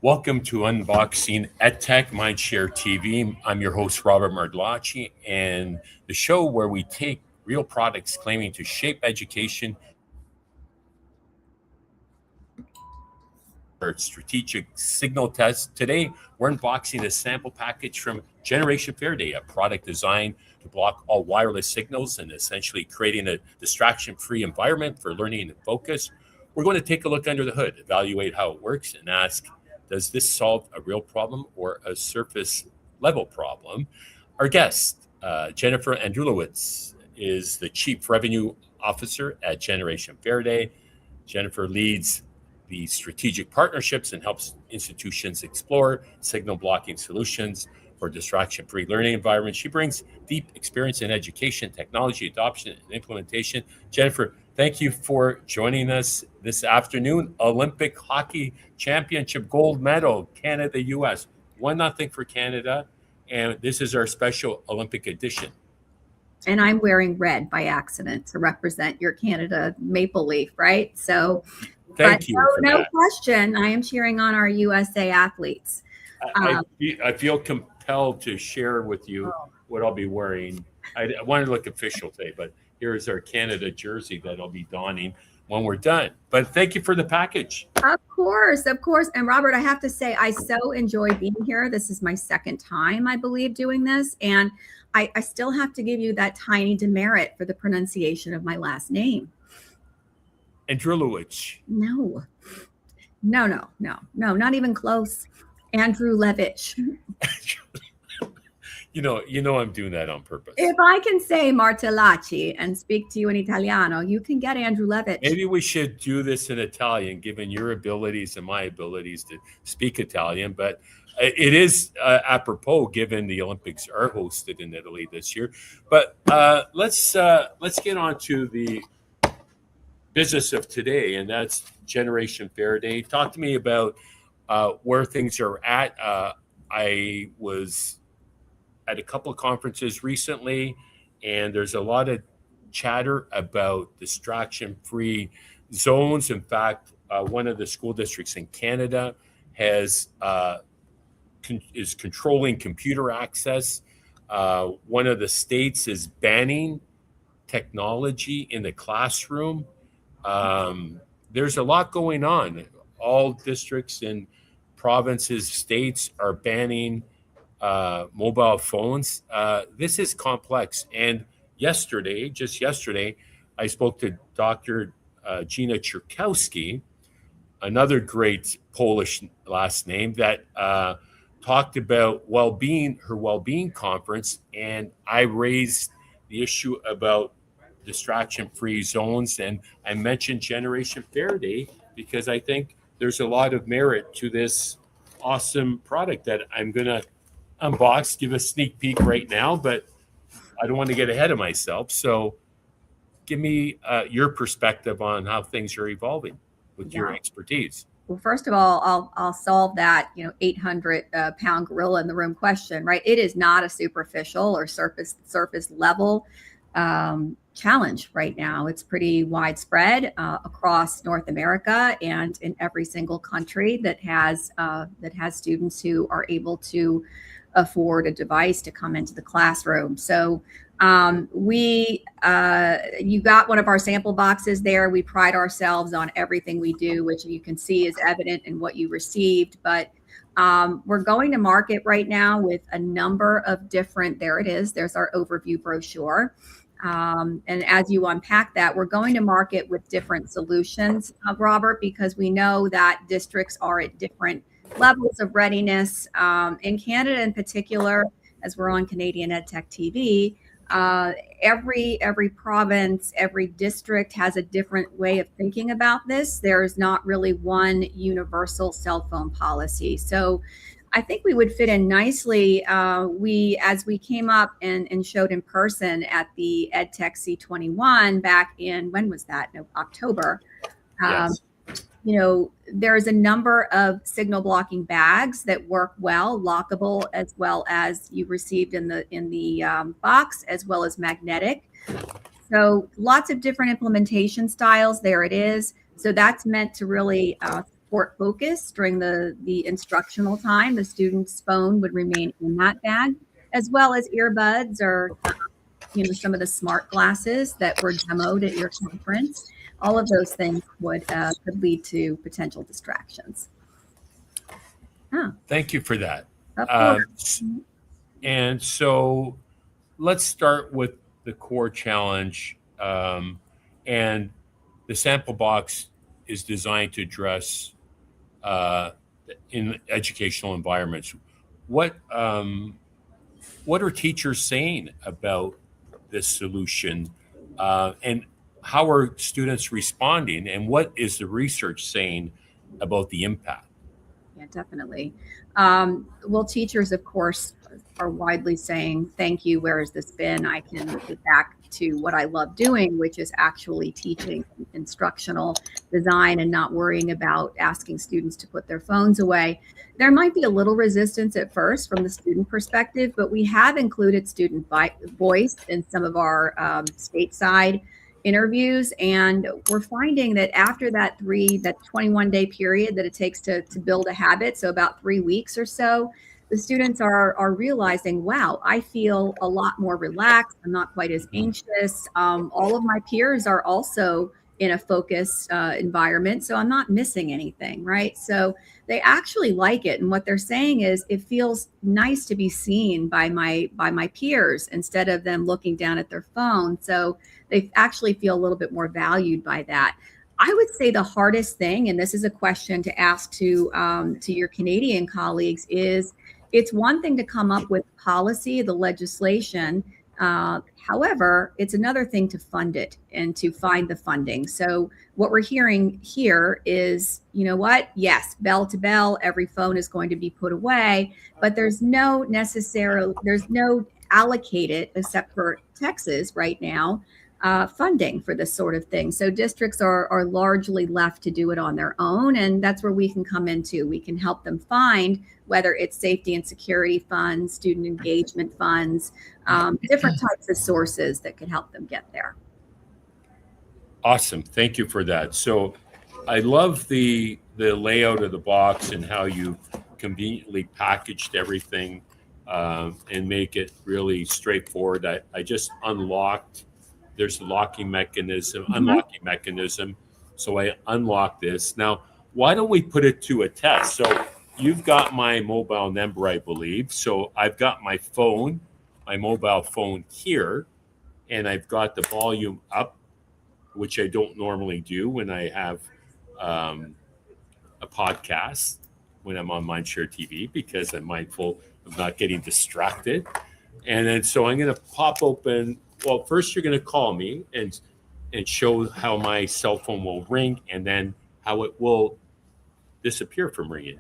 Welcome to Unboxing EdTech Mindshare TV. I'm your host, Robert Mardlacci, and the show where we take real products claiming to shape education, our strategic signal test. Today, we're unboxing a sample package from Generation Faraday, a product designed to block all wireless signals and essentially creating a distraction-free environment for learning and focus. We're going to take a look under the hood, evaluate how it works, and ask, does this solve a real problem or a surface level problem? Our guest, Jennifer Andrulowicz, is the Chief Revenue Officer at Generation Faraday. Jennifer leads the strategic partnerships and helps institutions explore signal blocking solutions for distraction-free learning environments. She brings deep experience in education, technology adoption, and implementation. Jennifer, thank you for joining us this afternoon. Olympic hockey championship gold medal, Canada, US. 1-0 for Canada. And this is our special Olympic edition. And I'm wearing red by accident to represent your Canada maple leaf, right? So, thank you. No question, I am cheering on our USA athletes. I feel compelled to share with you what I'll be wearing. I want to look official today, but here is our Canada jersey that I'll be donning when we're done. But thank you for the package. Of course. And Robert, I have to say, I so enjoy being here. This is my second time, I believe, doing this. And I still have to give you that tiny demerit for the pronunciation of my last name. Andrulowicz. No, not even close. Andrew Levitch. You know, I'm doing that on purpose. If I can say Martellacci and speak to you in Italiano, you can get Andrew Levitch. Maybe we should do this in Italian, given your abilities and my abilities to speak Italian. But it is apropos, given the Olympics are hosted in Italy this year. But let's get on to the business of today, and that's Generation Faraday. Talk to me about where things are at. I was at a couple of conferences recently, and there's a lot of chatter about distraction-free zones. In fact, one of the school districts in Canada is controlling computer access. One of the states is banning technology in the classroom. There's a lot going on. All districts and provinces, states are banning mobile phones. This is complex. And just yesterday, I spoke to Dr. Gina Czerkowski, another great Polish last name, that talked about her well-being conference. And I raised the issue about distraction-free zones. And I mentioned Generation Faraday because I think there's a lot of merit to this awesome product that I'm going to unbox, give a sneak peek right now, but I don't want to get ahead of myself. So give me your perspective on how things are evolving with your expertise. Well, first of all, I'll solve that 800 pound gorilla in the room question, right? It is not a superficial or surface level challenge right now. It's pretty widespread across North America and in every single country that has students who are able to afford a device to come into the classroom. So you got one of our sample boxes there. We pride ourselves on everything we do, which you can see is evident in what you received. But we're going to market right now with a number of different, there it is, there's our overview brochure. And as you unpack that, we're going to market with different solutions, Robert, because we know that districts are at different levels of readiness. In Canada in particular, as we're on Canadian EdTech TV, every province, every district has a different way of thinking about this. There's not really one universal cell phone policy. So I think we would fit in nicely. As we came up and showed in person at the EdTech C21 back in, when was that? No, October. Yes. There's a number of signal blocking bags that work well, lockable, as well as you received in the box, as well as magnetic. So lots of different implementation styles. There it is. So that's meant to really support focus during the instructional time. The student's phone would remain in that bag, as well as earbuds or some of the smart glasses that were demoed at your conference. All of those things could lead to potential distractions. Thank you for that. Of course. And so let's start with the core challenge. And the sample box is designed to address in educational environments. What are teachers saying about this solution, and how are students responding, and what is the research saying about the impact? Yeah, definitely. Well, teachers, of course, are widely saying, thank you, where has this been? I can get back to what I love doing, which is actually teaching instructional design and not worrying about asking students to put their phones away. There might be a little resistance at first from the student perspective, but we have included student voice in some of our stateside interviews, and we're finding that after that 21-day period that it takes to build a habit, so about 3 weeks or so, the students are realizing, wow, I feel a lot more relaxed. I'm not quite as anxious. All of my peers are also in a focused environment, so I'm not missing anything, right? So they actually like it, and what they're saying is it feels nice to be seen by my peers instead of them looking down at their phone. So they actually feel a little bit more valued by that. I would say the hardest thing, and this is a question to ask to your Canadian colleagues, is it's one thing to come up with policy, the legislation. However, it's another thing to fund it and to find the funding. So what we're hearing here is, you know what? Yes, bell to bell, every phone is going to be put away, but there's no allocated, except for Texas right now, funding for this sort of thing. So districts are largely left to do it on their own. And that's where we can come into. We can help them find, whether it's safety and security funds, student engagement funds, different types of sources that could help them get there. Awesome. Thank you for that. So I love the layout of the box and how you conveniently packaged everything and make it really straightforward. I just unlocked. There's a unlocking mechanism. So I unlock this. Now, why don't we put it to a test? So you've got my mobile number, I believe. So I've got my phone, my mobile phone here, and I've got the volume up, which I don't normally do when I have a podcast, when I'm on Mindshare TV, because I'm mindful of not getting distracted. And then so I'm going to pop open. Well, first you're going to call me and show how my cell phone will ring, and then how it will disappear from ringing.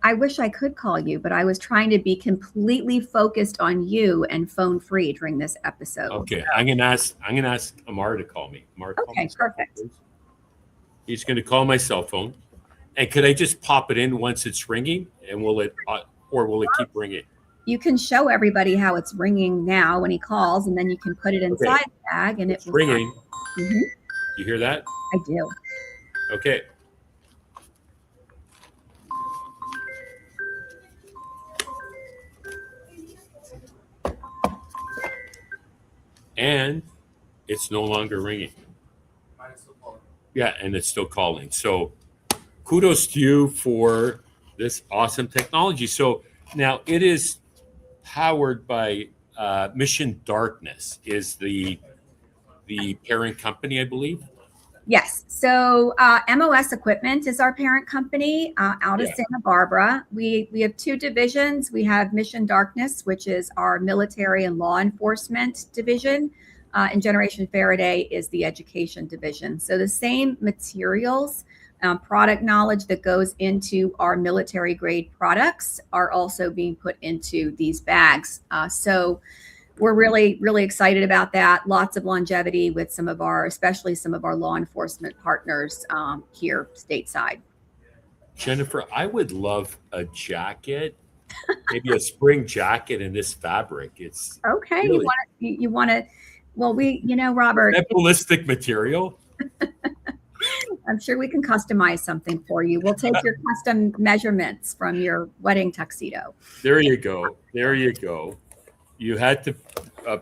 I wish I could call you, but I was trying to be completely focused on you and phone free during this episode. Okay, so I'm gonna ask Amar to call me. Amar, okay, perfect. Phone, he's going to call my cell phone, and could I just pop it in once it's ringing, and will it keep ringing? You can show everybody how it's ringing now when he calls, and then you can put it inside the bag, and it's ringing. Mm-hmm. You hear that? I do. Okay. And it's no longer ringing. Yeah, and it's still calling. So kudos to you for this awesome technology. So now it is powered by Mission Darkness, is the parent company, I believe. Yes. So MOS Equipment is our parent company out of Santa Barbara. We have two divisions. We have Mission Darkness, which is our military and law enforcement division, and Generation Faraday is the education division. So the same materials, product knowledge that goes into our military grade products are also being put into these bags. So we're really, really excited about that. Lots of longevity with especially some of our law enforcement partners here stateside. Jennifer, I would love a jacket, maybe a spring jacket in this fabric. It's okay. Really, you want to, well, Robert. That ballistic material. I'm sure we can customize something for you. We'll take your custom measurements from your wedding tuxedo. There you go. There you go. You had to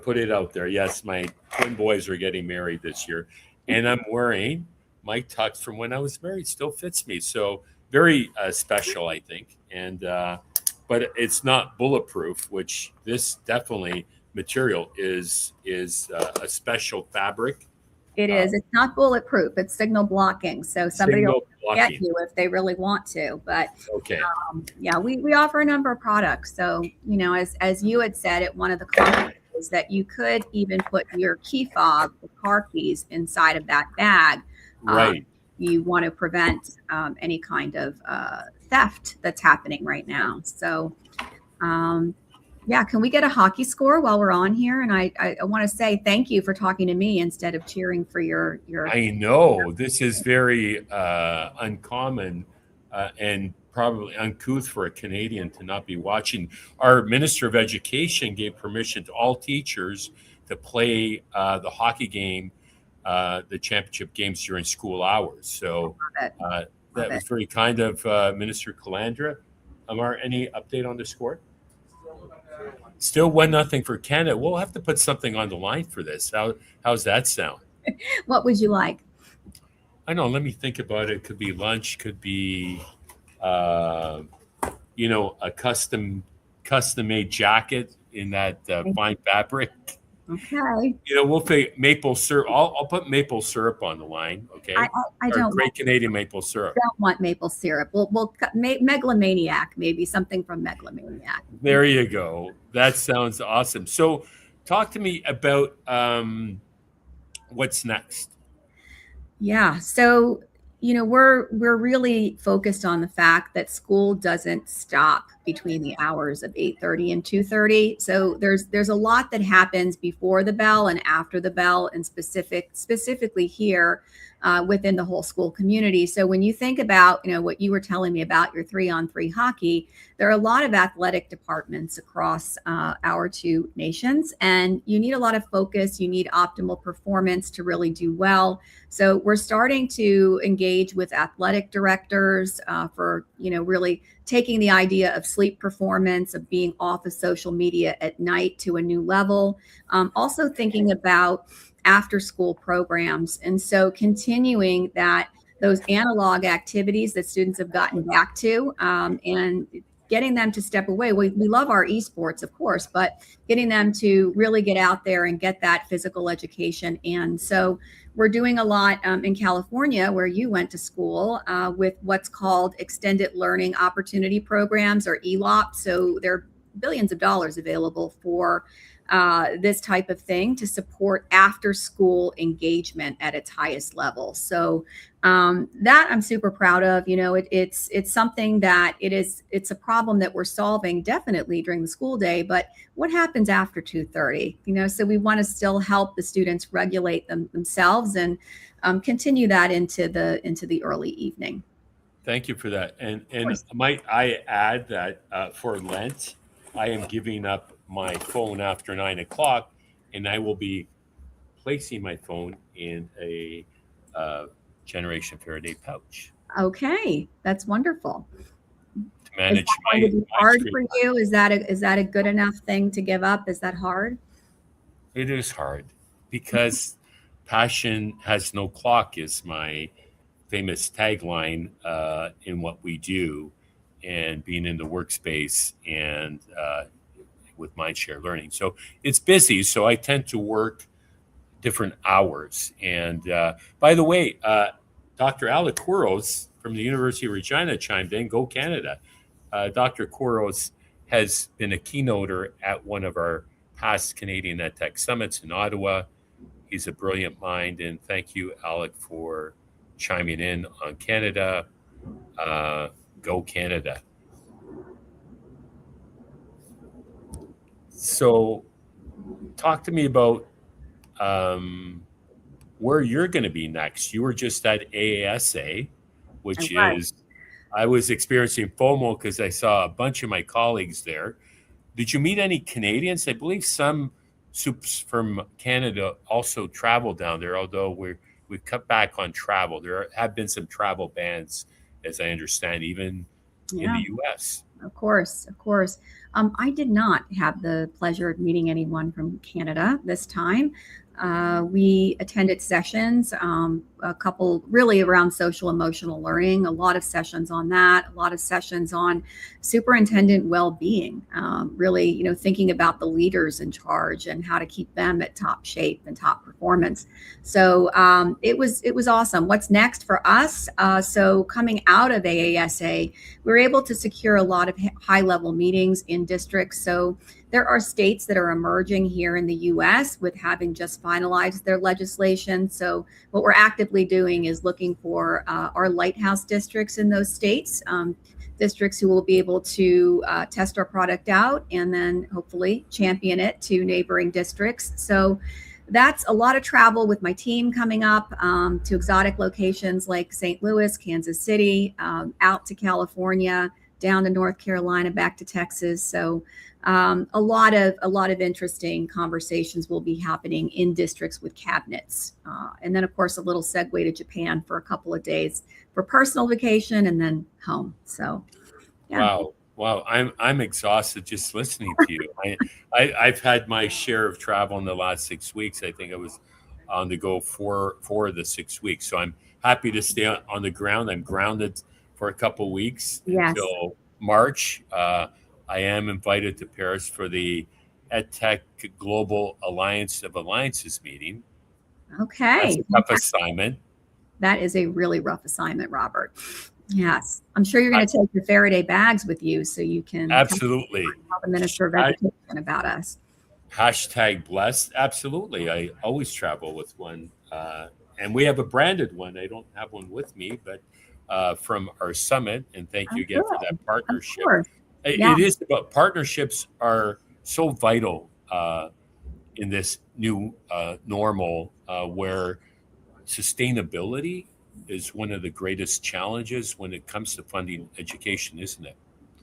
put it out there. Yes, my twin boys are getting married this year, and I'm wearing my tux from when I was married. Still fits me. So very special, I think. And but it's not bulletproof, which this definitely material is a special fabric. It is. It's not bulletproof. It's signal blocking. So somebody will get you if they really want to. But okay. Yeah, we offer a number of products. So, you know, as you had said at one of the conferences, that you could even put your key fob, the car keys, inside of that bag. Right. You want to prevent any kind of theft that's happening right now. So, yeah, can we get a hockey score while we're on here? And I want to say thank you for talking to me instead of cheering for your. I know this is very uncommon and probably uncouth for a Canadian to not be watching. Our Minister of Education gave permission to all teachers to play the hockey game, the championship games during school hours. So that was very kind of Minister Calandra. Amar, any update on the score? Still 1-0 for Canada. We'll have to put something on the line for this. How's that sound? What would you like? I know. Let me think about it. Could be lunch. Could be, a custom-made jacket in that fine fabric. Okay. We'll pay maple syrup. I'll put maple syrup on the line. Okay. I don't great Canadian maple syrup. Don't want maple syrup. We'll Megalomaniac, maybe something from Megalomaniac. There you go. That sounds awesome. So, talk to me about what's next. Yeah. So, we're really focused on the fact that school doesn't stop between the hours of 8:30 and 2:30. So there's a lot that happens before the bell and after the bell, and specifically here within the whole school community. So when you think about what you were telling me about your 3-on-3 hockey, there are a lot of athletic departments across our two nations, and you need a lot of focus. You need optimal performance to really do well. So we're starting to engage with athletic directors for really taking the idea of sleep performance, of being off of social media at night to a new level. Also thinking about after school programs. And so continuing those analog activities that students have gotten back to and getting them to step away. We love our esports, of course, but getting them to really get out there and get that physical education. And so we're doing a lot in California, where you went to school, with what's called extended learning opportunity programs, or ELOP. So there are billions of dollars available for this type of thing to support after school engagement at its highest level. So that I'm super proud of. It's something that it's a problem that we're solving definitely during the school day, but what happens after 2:30? So we want to still help the students regulate themselves and continue that into the early evening. Thank you for that. And might I add that for Lent, I am giving up my phone after 9 o'clock, and I will be placing my phone in a Generation Faraday pouch. Okay, that's wonderful. To manage my hard for you? Is that a good enough thing to give up? Is that hard? It is hard because passion has no clock is my famous tagline in what we do, and being in the workspace and with Mindshare Learning. So it's busy. So I tend to work different hours. And by the way, Dr. Alec Couros from the University of Regina chimed in. Go Canada. Dr. Couros has been a keynoter at one of our past Canadian EdTech summits in Ottawa. He's a brilliant mind. And thank you, Alec, for chiming in on Canada. Go Canada. So talk to me about where you're going to be next. You were just at AASA, which I was experiencing FOMO because I saw a bunch of my colleagues there. Did you meet any Canadians? I believe some soups from Canada also travel down there, although we've cut back on travel. There have been some travel bans, as I understand, even in Yeah. the U.S. Of course, of course. I did not have the pleasure of meeting anyone from Canada this time. We attended sessions, a couple really around social emotional learning, a lot of sessions on that, a lot of sessions on superintendent well-being, really, thinking about the leaders in charge and how to keep them at top shape and top performance. So it was awesome. What's next for us? So coming out of AASA, we were able to secure a lot of high level meetings in districts. So there are states that are emerging here in the US with having just finalized their legislation. So what we're actively doing is looking for our lighthouse districts in those states, districts who will be able to test our product out and then hopefully champion it to neighboring districts. So that's a lot of travel with my team coming up to exotic locations like St. Louis, Kansas City, out to California, down to North Carolina, back to Texas. So a lot of interesting conversations will be happening in districts with cabinets, and then of course a little segue to Japan for a couple of days for personal vacation and then home. So yeah. Wow. I'm exhausted just listening to you. I've had my share of travel in the last 6 weeks. I think I was on the go four of the 6 weeks. So I'm happy to stay on the ground. I'm grounded for a couple of weeks Yes. until March. I am invited to Paris for the EdTech Global Alliance of Alliances meeting. That's Okay. a tough assignment. That is a really rough assignment, Robert. Yes. I'm sure you're I, going to take your Faraday bags with you so you can tell absolutely. the Minister of Education about us. Hashtag blessed. Absolutely. I always travel with one. And we have a branded one. I don't have one with me, but from our summit. And thank you again for that partnership. Yeah. It is about partnerships are so vital in this new normal where sustainability is one of the greatest challenges when it comes to funding education, isn't it?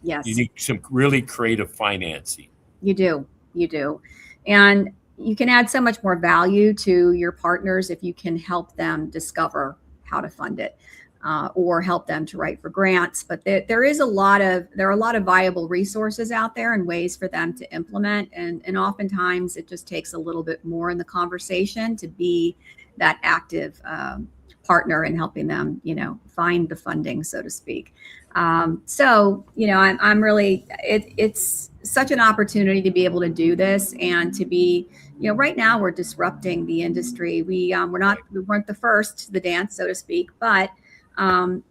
You Yes. need some really creative financing. You do. You do. And you can add so much more value to your partners if you can help them discover how to fund it, or help them to write for grants. But there are a lot of viable resources out there and ways for them to implement. And oftentimes it just takes a little bit more in the conversation to be that active partner in helping them, find the funding, so to speak. So, I'm really, it's such an opportunity to be able to do this and to be, right now we're disrupting the industry. We weren't the first to the dance, so to speak, but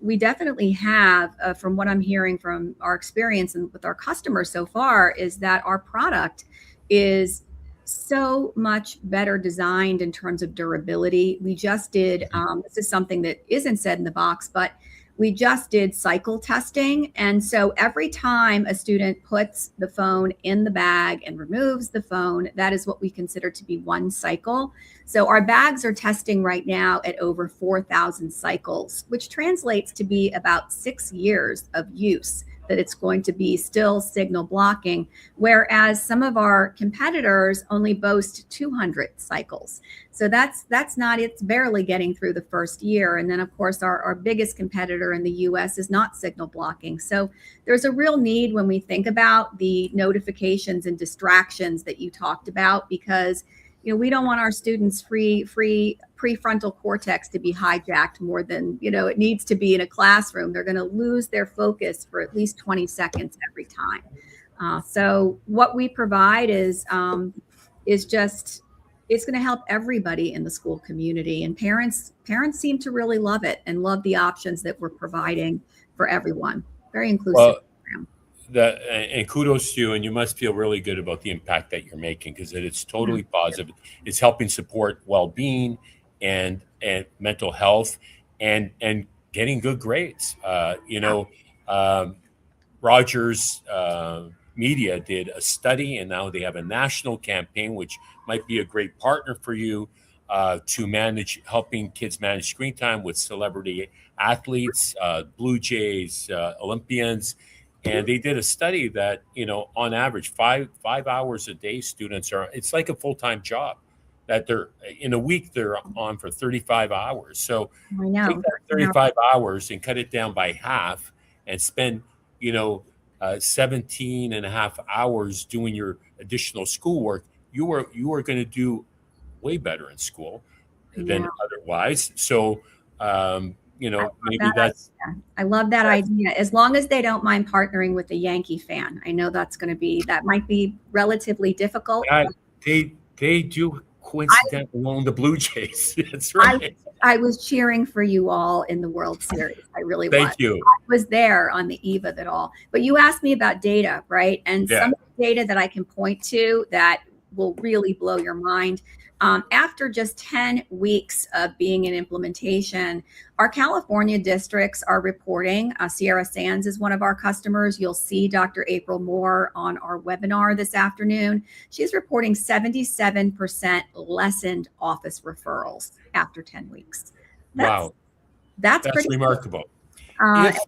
we definitely have, from what I'm hearing from our experience and with our customers so far, is that our product is so much better designed in terms of durability. We just did, this is something that isn't said in the box, but we just did cycle testing. And so every time a student puts the phone in the bag and removes the phone, that is what we consider to be one cycle. So our bags are testing right now at over 4,000 cycles, which translates to be about 6 years of use that it's going to be still signal blocking, whereas some of our competitors only boast 200 cycles. So that's not, it's barely getting through the first year. And then of course our biggest competitor in the US is not signal blocking. So there's a real need when we think about the notifications and distractions that you talked about, because we don't want our students' free prefrontal cortex to be hijacked more than it needs to be in a classroom. They're going to lose their focus for at least 20 seconds every time. So what we provide is just, it's going to help everybody in the school community, and parents seem to really love it and love the options that we're providing for everyone. Very inclusive program. And kudos to you, and you must feel really good about the impact that you're making, because it's totally positive. It's helping support well-being and mental health and getting good grades. Rogers Media did a study, and now they have a national campaign, which might be a great partner for you to helping kids manage screen time with celebrity athletes, Blue Jays, Olympians. And they did a study that, on average, five hours a day, students it's like a full-time job. that they're in a week they're on for 35 hours. So I take know. that 35 hours and cut it down by half and spend, 17 and a half hours doing your additional schoolwork. You are going to do way better in school than Yeah. otherwise. So, I love maybe that that's, idea. I love that idea. As long as they don't mind partnering with a Yankee fan. I know that might be relatively difficult. that they do I, coincidentally own the Blue Jays. That's I, right. I was cheering for you all in the World Series. I really was. Thank you. I was there on the eve of it all. But you asked me about data, right? And Yeah. some of the data that I can point to that will really blow your mind. After just 10 weeks of being in implementation, our California districts are reporting. Sierra Sands is one of our customers. You'll see Dr. April Moore on our webinar this afternoon. She's reporting 77% lessened office referrals after 10 weeks. Wow. That's That's pretty remarkable. and If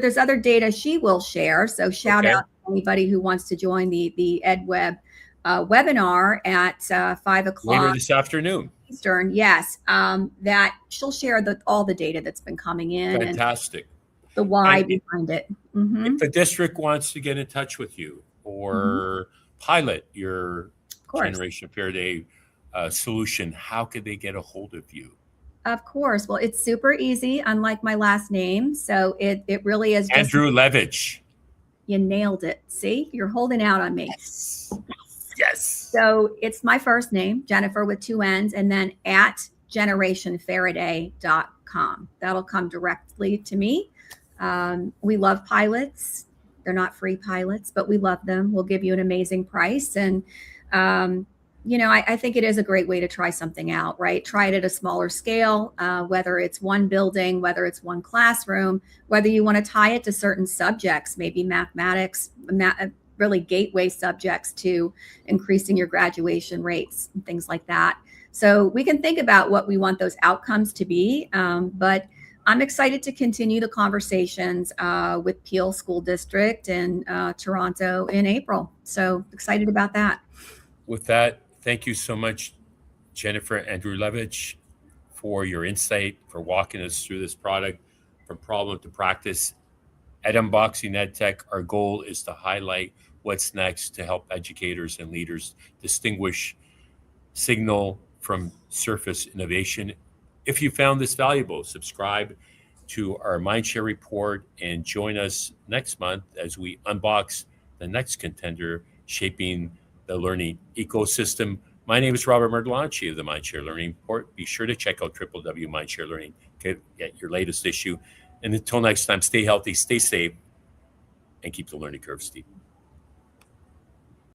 there's other data she will share. So shout Okay. out to anybody who wants to join the EdWeb webinar at 5 later o'clock this afternoon. Eastern. Yes, that she'll share all the data that's been coming in Fantastic. and the why And behind it. Mhm. if the district wants to get in touch with you or pilot your Of course. Generation Faraday solution, how could they get a hold of you? Of course. Well, it's super easy, unlike my last name. So it really is just Andrew Levitch. you nailed it. See, you're holding out on me. Yes. So it's my first name, Jennifer with 2 N's, and then at generationfaraday.com. That'll come directly to me. We love pilots. They're not free pilots, but we love them. We'll give you an amazing price. And, I think it is a great way to try something out, right? Try it at a smaller scale, whether it's one building, whether it's one classroom, whether you want to tie it to certain subjects, maybe mathematics, really gateway subjects to increasing your graduation rates and things like that. So we can think about what we want those outcomes to be. But I'm excited to continue the conversations with Peel School District in Toronto in April. So excited about that. With that, thank you so much, Jennifer Andrew Levitch, for your insight, for walking us through this product from problem to practice. At Unboxing EdTech, our goal is to highlight what's next to help educators and leaders distinguish signal from surface innovation. If you found this valuable, subscribe to our Mindshare report and join us next month as we unbox the next contender shaping the learning ecosystem. My name is Robert Merdelonchi of the Mindshare Learning Report. Be sure to check out www.mindshare.learning, get your latest issue. And until next time, stay healthy, stay safe, and keep the learning curve steep.